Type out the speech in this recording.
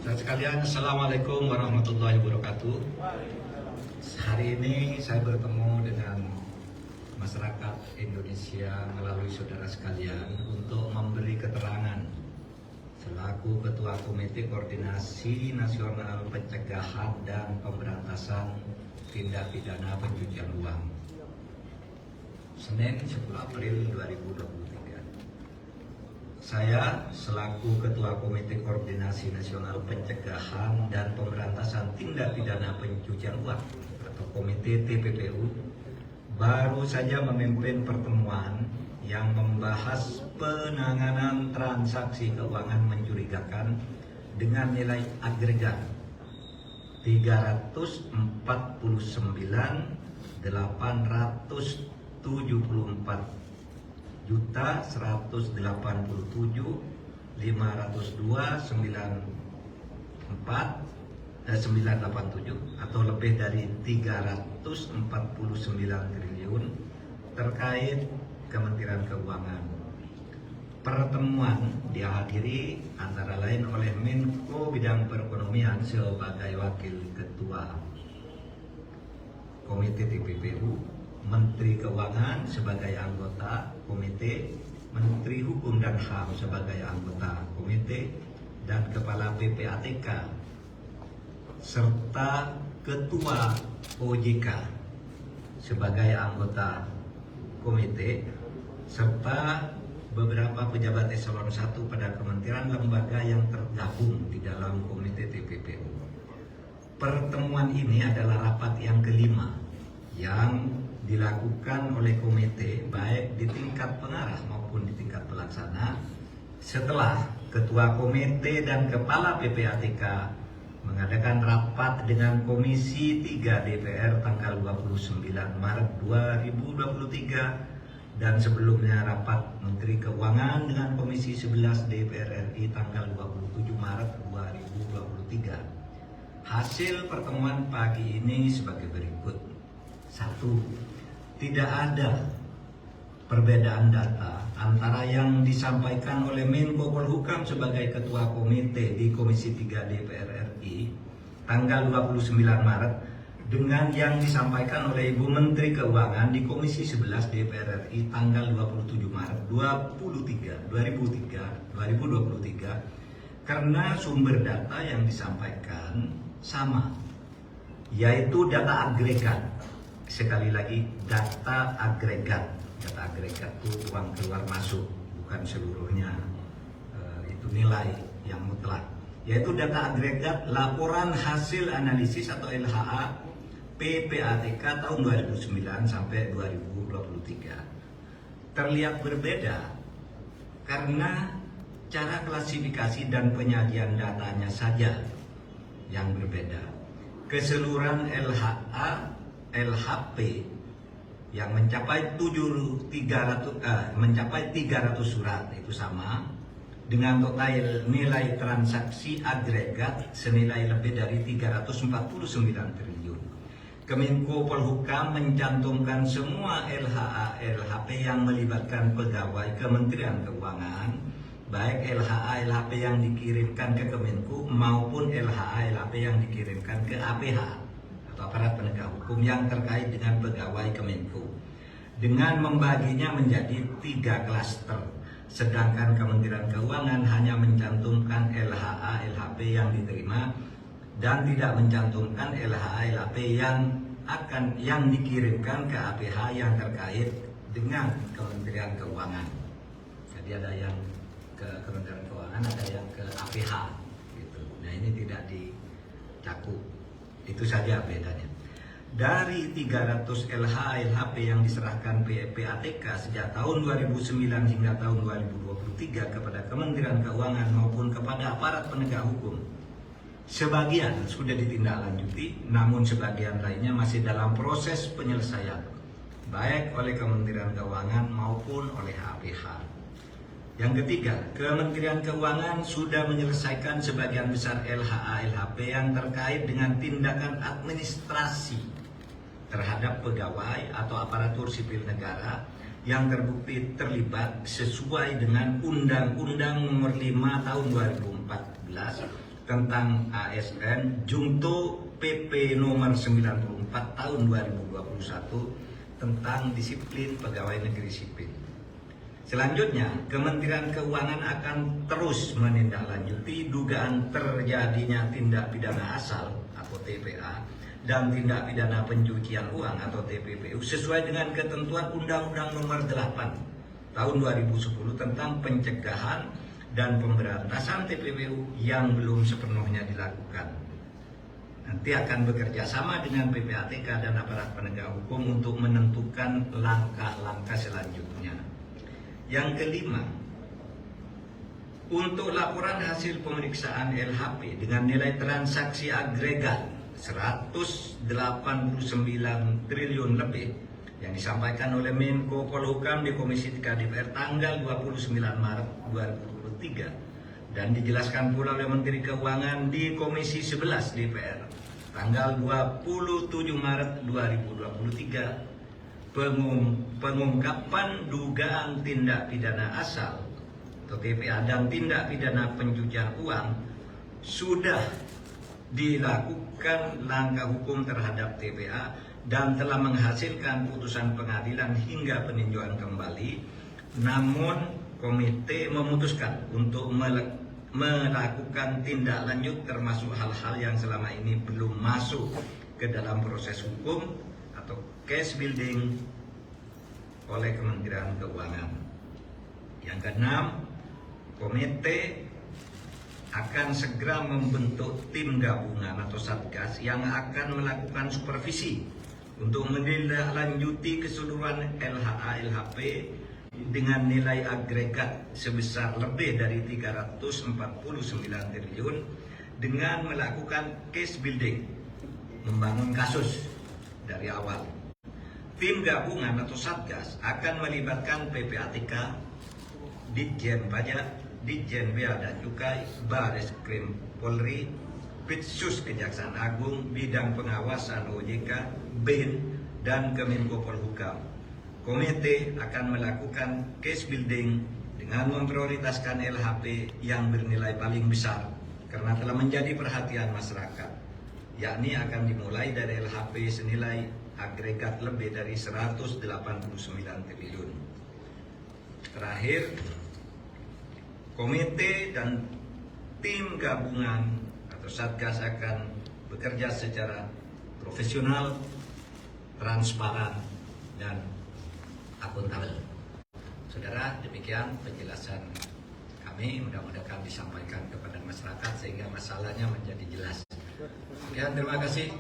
Saudara sekalian, Assalamualaikum warahmatullahi wabarakatuh. Hari ini saya bertemu dengan masyarakat Indonesia melalui saudara sekalian untuk memberi keterangan selaku Ketua Komite Koordinasi Nasional Pencegahan dan Pemberantasan Tindak Pidana Pencucian Uang, Senin 10 April 2023. Saya selaku Ketua Komite Koordinasi Nasional Pencegahan dan Pemberantasan Tindak Pidana Pencucian Uang atau Komite TPPU baru saja memimpin pertemuan yang membahas penanganan transaksi keuangan mencurigakan dengan nilai agregat 349.874 juta 187.502.987 atau lebih dari 349 triliun terkait Kementerian Keuangan. Pertemuan dihadiri antara lain oleh Menko Bidang Perekonomian sebagai Wakil Ketua Komite TPPU, Menteri Keuangan sebagai anggota komite, Menteri Hukum dan HAM sebagai anggota komite, dan Kepala PPATK serta Ketua OJK sebagai anggota komite, serta beberapa pejabat eselon 1 pada kementerian lembaga yang tergabung di dalam komite TPPU. Pertemuan ini adalah rapat yang kelima yang dilakukan oleh komite baik di tingkat pengarah maupun di tingkat pelaksana setelah Ketua Komite dan Kepala PPATK mengadakan rapat dengan Komisi 3 DPR tanggal 29 Maret 2023 dan sebelumnya rapat Menteri Keuangan dengan Komisi 11 DPR RI tanggal 27 Maret 2023. Hasil pertemuan pagi ini sebagai berikut. 1. Tidak ada perbedaan data antara yang disampaikan oleh Menko Polhukam sebagai Ketua Komite di Komisi 3 DPR RI tanggal 29 Maret dengan yang disampaikan oleh Ibu Menteri Keuangan di Komisi 11 DPR RI tanggal 27 Maret 2023 karena sumber data yang disampaikan sama, yaitu data agregat. Sekali lagi, data agregat. Data agregat itu uang keluar masuk, bukan seluruhnya itu nilai yang mutlak. Yaitu data agregat laporan hasil analisis atau LHA PPATK tahun 2009 sampai 2023. Terlihat berbeda karena cara klasifikasi dan penyajian datanya saja yang berbeda. Keseluruhan LHP yang mencapai 300 surat itu sama dengan total nilai transaksi agregat senilai lebih dari 349 triliun. Kemenko Polhukam mencantumkan semua LHP yang melibatkan pegawai Kementerian Keuangan, baik LHP yang dikirimkan ke Kemenko maupun LHP yang dikirimkan ke APH aparat penegak hukum yang terkait dengan pegawai Kemenko, dengan membaginya menjadi 3 klaster, sedangkan Kementerian Keuangan hanya mencantumkan LHP yang diterima dan tidak mencantumkan LHP yang dikirimkan ke APH yang terkait dengan Kementerian Keuangan. Jadi ada yang ke Kementerian Keuangan, ada yang ke APH gitu. Nah, ini tidak dicakup. Itu saja bedanya. Dari 300 LHP yang diserahkan PPATK sejak tahun 2009 hingga tahun 2023 kepada Kementerian Keuangan maupun kepada aparat penegak hukum, sebagian sudah ditindaklanjuti, namun sebagian lainnya masih dalam proses penyelesaian, baik oleh Kementerian Keuangan maupun oleh APH. Yang ketiga, Kementerian Keuangan sudah menyelesaikan sebagian besar LHP yang terkait dengan tindakan administrasi terhadap pegawai atau aparatur sipil negara yang terbukti terlibat sesuai dengan Undang-Undang Nomor 5 Tahun 2014 tentang ASN Junto PP nomor 94 tahun 2021 tentang disiplin pegawai negeri sipil. Selanjutnya, Kementerian Keuangan akan terus menindaklanjuti dugaan terjadinya tindak pidana asal atau TPA dan tindak pidana pencucian uang atau TPPU sesuai dengan ketentuan Undang-Undang Nomor 8 tahun 2010 tentang pencegahan dan pemberantasan TPPU yang belum sepenuhnya dilakukan. Nanti akan bekerja sama dengan PPATK dan aparat penegak hukum untuk menentukan langkah-langkah selanjutnya. Yang kelima, untuk laporan hasil pemeriksaan LHP dengan nilai transaksi agregat 189 triliun lebih yang disampaikan oleh Menko Polhukam di Komisi 3 DPR tanggal 29 Maret 2023 dan dijelaskan pula oleh Menteri Keuangan di Komisi 11 DPR tanggal 27 Maret 2023, pengungkapan dugaan tindak pidana asal atau TPA dan tindak pidana pencucian uang sudah dilakukan langkah hukum terhadap TPA dan telah menghasilkan putusan pengadilan hingga peninjauan kembali. Namun komite memutuskan untuk melakukan tindak lanjut termasuk hal-hal yang selama ini belum masuk ke dalam proses hukum atau case building oleh Kementerian Keuangan. Yang keenam, komite akan segera membentuk tim gabungan atau satgas yang akan melakukan supervisi untuk menindaklanjuti keseluruhan LHA LHP dengan nilai agregat sebesar lebih dari 349 triliun dengan melakukan case building, membangun kasus dari awal. Tim gabungan atau satgas akan melibatkan PPATK, Ditjen Pajak, Ditjen Bea dan Cukai, Bareskrim Polri, Pitsus Kejaksaan Agung, Bidang Pengawasan OJK, BIN, dan Kemenko Polhukam. Komite akan melakukan case building dengan memprioritaskan LHP yang bernilai paling besar karena telah menjadi perhatian masyarakat, yakni akan dimulai dari LHP senilai agregat lebih dari 189 triliun. Terakhir, komite dan tim gabungan atau satgas akan bekerja secara profesional, transparan, dan akuntabel. Saudara, demikian penjelasan kami, mudah-mudahan disampaikan kepada masyarakat sehingga masalahnya menjadi jelas. Sekian, terima kasih.